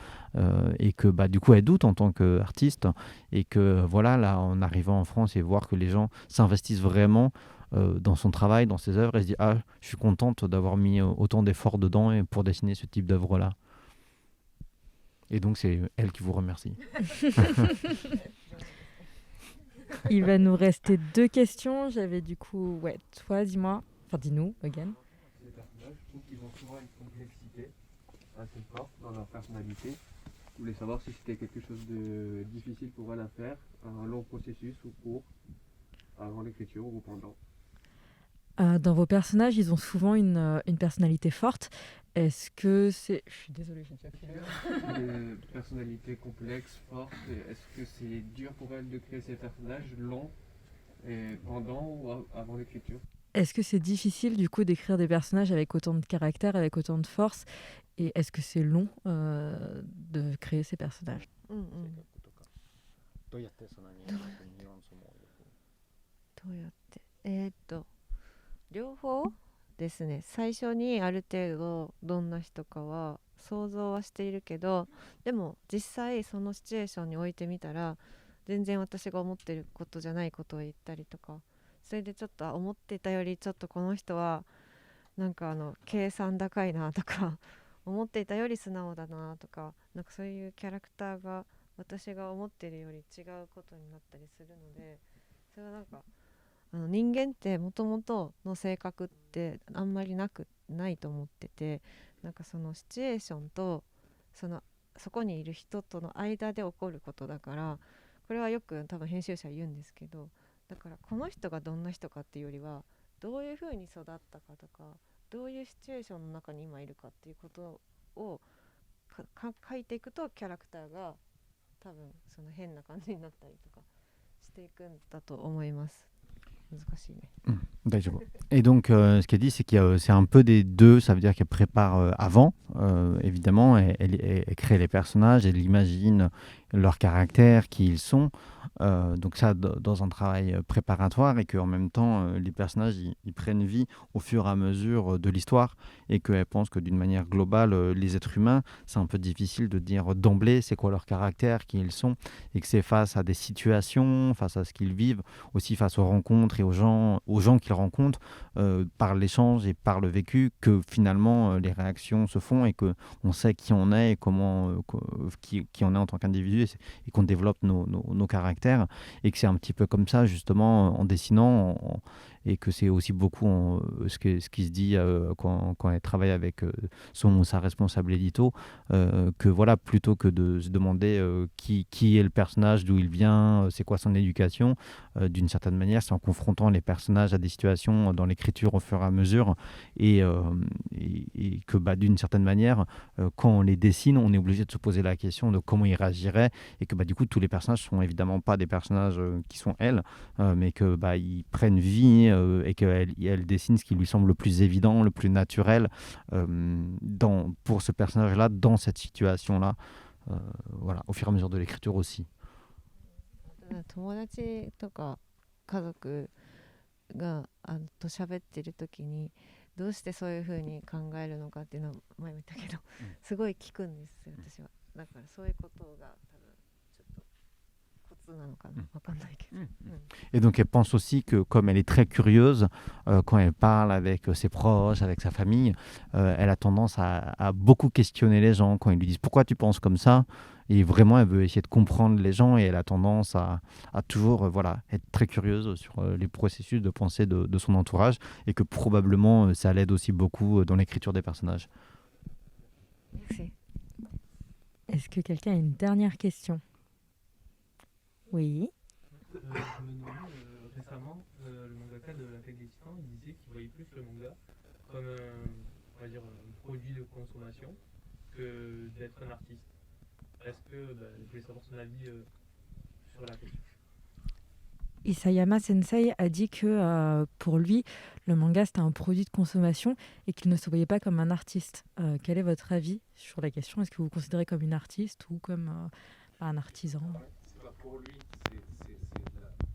Et que du coup elle doute en tant qu'artiste et que voilà, là en arrivant en France et voir que les gens s'investissent vraiment dans son travail, dans ses œuvres, elle se dit ah, je suis contente d'avoir mis autant d'efforts dedans et pour dessiner ce type d'œuvre là. Et donc c'est elle qui vous remercie. Il va nous rester 2 questions. J'avais du coup, ouais, toi dis-moi, enfin dis-nous, again. Les personnages, je trouve qu'ils ont souvent une complexité assez forte dans leur personnalité. Je voulais savoir si c'était quelque chose de difficile pour elle à faire, un long processus ou court, avant l'écriture ou pendant. Dans vos personnages, ils ont souvent une personnalité forte. Est-ce que c'est... Je suis désolée, j'ai déjà fait Des personnalités complexes, fortes, est-ce que c'est dur pour elle de créer ces personnages longs et pendant ou avant l'écriture? Est-ce que c'est difficile du coup d'écrire des personnages avec autant de caractère, avec autant de force? Et est-ce que c'est long de créer ces personnages? どうやってそんなにニュアンスもどうやって両方ですね。最初にある程度どんな人かは想像はしているけど、でも実際そのシチュエーションに置いてみたら全然私が思ってることじゃないことを言ったりとか、それでちょっと思ってたよりちょっとこの人はなんか計算高いなとか思っていたより素直だなとか、なんかそういうキャラクターが私が思っているより違うことになったりするので、それはなんか人間ってもともとの性格ってあんまりないと思ってて、なんかそのシチュエーションとそこにいる人との間で起こることだから、これはよく多分編集者言うんですけど、だからこの人がどんな人かっていうよりはどういうふうに育ったかとか、どういうシチュエーションの中に今いるかっていうことを書いていくと、キャラクターが多分その変な感じになったりとかしていくんだと思います。Et donc, ce qu'elle dit, c'est c'est un peu des deux. Ça veut dire qu'elle prépare avant, évidemment, elle crée les personnages, elle imagine leur caractère, qui ils sont. Donc ça, dans un travail préparatoire, et qu'en même temps, les personnages, ils prennent vie au fur et à mesure de l'histoire, et qu'elle pense que d'une manière globale, les êtres humains, c'est un peu difficile de dire d'emblée c'est quoi leur caractère, qui ils sont, et que c'est face à des situations, face à ce qu'ils vivent, aussi face aux rencontres et aux gens qu'ils rencontrent, par l'échange et par le vécu, que finalement les réactions se font et qu'on sait qui on est et comment, qui on est en tant qu'individu, et qu'on développe nos caractères, et que c'est un petit peu comme ça justement en dessinant, et que c'est aussi beaucoup ce qui se dit quand elle travaille avec son ou sa responsable édito, que voilà, plutôt que de se demander qui est le personnage, d'où il vient, c'est quoi son éducation, d'une certaine manière, c'est en confrontant les personnages à des situations dans l'écriture au fur et à mesure, et que d'une certaine manière, quand on les dessine, on est obligé de se poser la question de comment ils réagiraient, et que du coup tous les personnages sont évidemment pas des personnages qui sont elles, mais que ils prennent vie, et qu'elle dessine ce qui lui semble le plus évident, le plus naturel pour ce personnage-là, dans cette situation-là, voilà, au fur et à mesure de l'écriture aussi. 友達とか家族がと喋ってる時にどうしてそういう風に考えるのかっていうのは前も言ったけど、すごい聞くんですよ私は。だからそういうことが多分ちょっとコツつなのかな、わかんないけど、Et donc elle pense aussi que comme elle est très curieuse, quand elle parle avec ses proches, avec sa famille, elle a tendance à beaucoup questionner les gens quand ils lui disent pourquoi tu penses comme ça. Et vraiment, elle veut essayer de comprendre les gens et elle a tendance à toujours voilà, être très curieuse sur les processus de pensée de son entourage et que probablement ça l'aide aussi beaucoup dans l'écriture des personnages. Merci. Est-ce que quelqu'un a une dernière question? Oui. Je me demandais récemment, le mangaka de l'Attaque des Titans, il disait qu'il voyait plus le manga comme on va dire, un produit de consommation que d'être un artiste. Est-ce que je voulais savoir son avis sur la question. Isayama Sensei a dit que pour lui, le manga c'était un produit de consommation et qu'il ne se voyait pas comme un artiste. Quel est votre avis sur la question? Est-ce que vous vous considérez comme une artiste ou comme un artisan? Pour lui, c'est la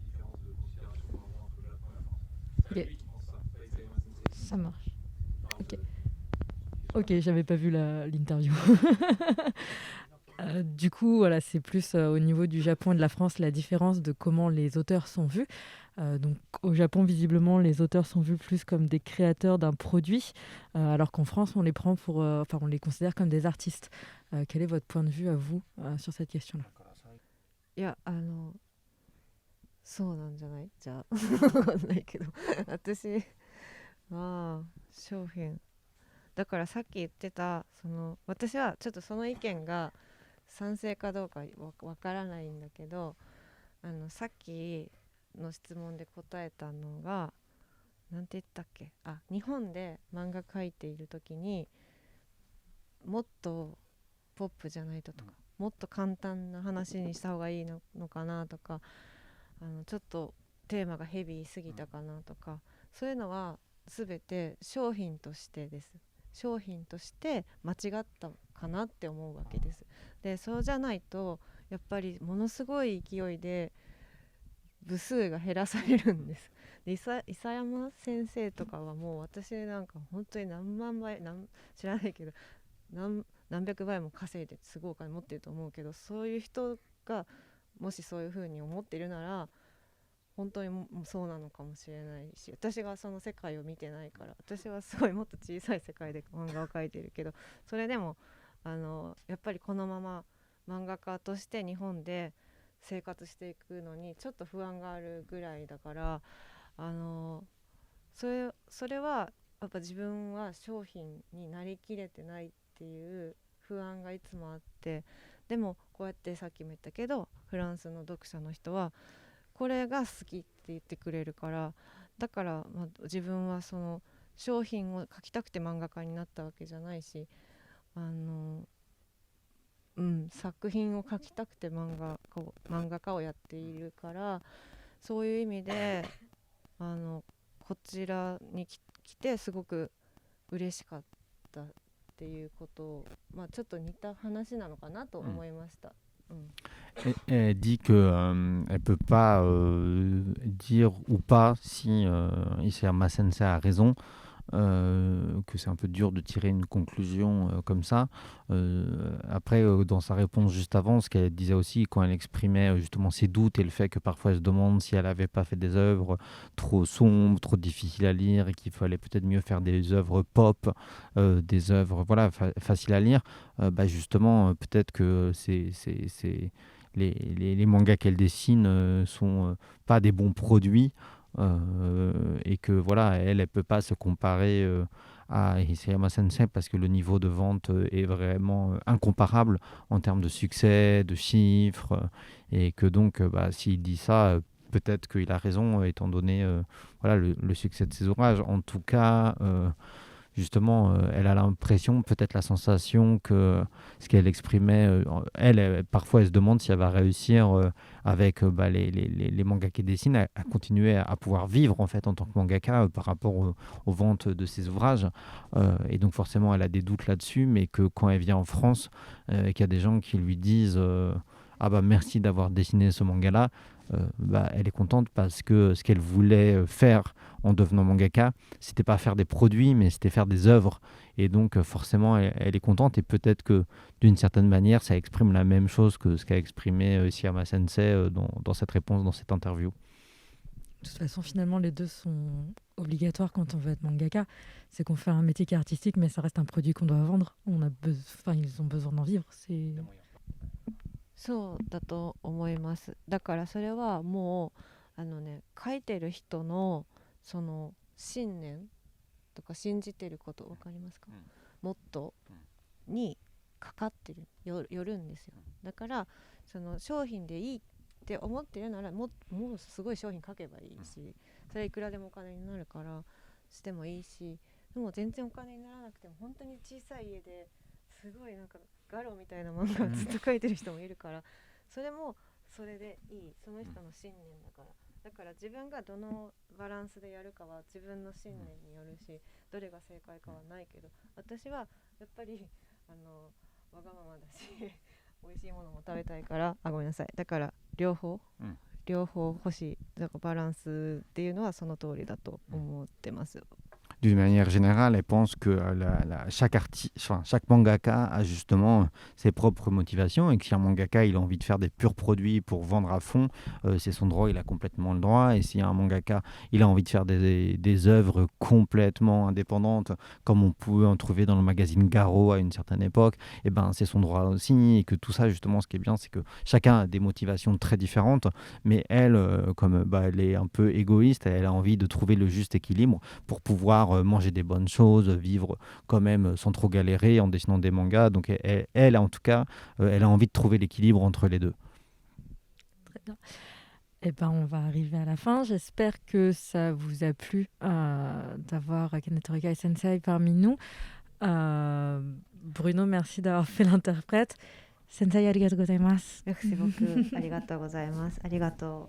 différence de considération par rapport entre le Japon et la France. C'est lui qui pense ça, pas Isayama Sensei. Ça marche. Ok. Ok, j'avais pas vu l'interview. Du coup, voilà, c'est plus au niveau du Japon et de la France la différence de comment les auteurs sont vus. Donc, au Japon, visiblement, les auteurs sont vus plus comme des créateurs d'un produit, alors qu'en France, on les prend pour, on les considère comme des artistes. Quel est votre point de vue à vous sur cette question-là? いやそうなんじゃない？じゃあわかんないけど私は商品だからさっき言ってた私はちょっとその意見が賛成かどうかわからないんだけどさっきの質問で答えたのがなんて言ったっけ？日本で漫画描いている時にもっとポップじゃないとか、もっと簡単な話にした方がいいのかなとかちょっとテーマがヘビーすぎたかなとか、そういうのは全て商品としてです。商品として間違ったかなって思うわけです。でそうじゃないとやっぱりものすごい勢いで部数が減らされるんです。で諫山先生とかはもう私なんか本当に何万倍知らないけど何百倍も稼いですごいお金持ってると思うけど、そういう人がもしそういうふうに思ってるなら本当にもそうなのかもしれないし、私がその世界を見てないから私はすごいもっと小さい世界で漫画を描いてるけど、それでもやっぱりこのまま漫画家として日本で生活していくのにちょっと不安があるぐらいだからそれはやっぱ自分は商品になりきれてないっていう不安がいつもあって、でもこうやってさっきも言ったけどフランスの読者の人はこれが好きって言ってくれるから、だから、自分はその商品を描きたくて漫画家になったわけじゃないし作品を描きたくて漫画家をやっているから、そういう意味でこちらに来てすごく嬉しかったっていうことを、ちょっと似た話なのかなと思いました。Elle dit qu'elle ne peut pas dire ou pas si Isayama Sensei a raison, que c'est un peu dur de tirer une conclusion comme ça. Après, dans sa réponse juste avant, ce qu'elle disait aussi quand elle exprimait justement ses doutes et le fait que parfois elle se demande si elle n'avait pas fait des œuvres trop sombres, trop difficiles à lire et qu'il fallait peut-être mieux faire des œuvres pop, des œuvres faciles à lire, justement, peut-être que les mangas qu'elle dessine sont pas des bons produits. Et que voilà, elle ne peut pas se comparer à Isayama Sensei parce que le niveau de vente est vraiment incomparable en termes de succès, de chiffres, et que donc s'il dit ça, peut-être qu'il a raison étant donné le succès de ses ouvrages. En tout cas, justement, elle a l'impression, peut-être la sensation que ce qu'elle exprimait, parfois elle se demande si elle va réussir avec les mangas qu'elle dessine à continuer à pouvoir vivre en fait en tant que mangaka par rapport aux ventes de ses ouvrages. Et donc forcément elle a des doutes là-dessus, mais que quand elle vient en France, qu'il y a des gens qui lui disent merci d'avoir dessiné ce manga-là, elle est contente parce que ce qu'elle voulait faire en devenant mangaka, c'était pas faire des produits, mais c'était faire des œuvres. Et donc, forcément, elle est contente. Et peut-être que, d'une certaine manière, ça exprime la même chose que ce qu'a exprimé Siyama Sensei dans cette réponse, dans cette interview. De toute façon, finalement, les deux sont obligatoires quand on veut être mangaka. C'est qu'on fait un métier qui est artistique, mais ça reste un produit qu'on doit vendre. Ils ont besoin d'en vivre. C'est... そうだと思います。だからそれはもう書いてる人のその信念とか信じてること分かりますか？モットーにかかってるよるんですよ。だからその商品でいいって思ってるならもうすごい商品書けばいいし、それいくらでもお金になるからしてもいいし、でも全然お金にならなくても本当に小さい家ですごいなんかガロみたいな漫画をずっと描いてる人もいるから、それもそれでいい、その人の信念だから。だから自分がどのバランスでやるかは自分の信念によるし、どれが正解かはないけど、私はやっぱりわがままだし美味しいものも食べたいから、ごめんなさい、だから両方欲しい、だからバランスっていうのはその通りだと思ってます。D'une manière générale, elle pense que chaque mangaka a justement ses propres motivations et que si un mangaka il a envie de faire des purs produits pour vendre à fond, c'est son droit, il a complètement le droit. Et si un mangaka il a envie de faire des œuvres complètement indépendantes, comme on pouvait en trouver dans le magazine Garo à une certaine époque, et ben c'est son droit aussi. Et que tout ça, justement, ce qui est bien, c'est que chacun a des motivations très différentes, mais elle, comme elle est un peu égoïste, elle a envie de trouver le juste équilibre pour pouvoir manger des bonnes choses, vivre quand même sans trop galérer en dessinant des mangas. Donc elle en tout cas, elle a envie de trouver l'équilibre entre les deux. Très bien. Eh ben, on va arriver à la fin. J'espère que ça vous a plu d'avoir Kanata Rikai Sensei parmi nous. Bruno, merci d'avoir fait l'interprète. Sensei, arigatou gozaimasu. Merci beaucoup. Arigatou gozaimasu. Arigatou.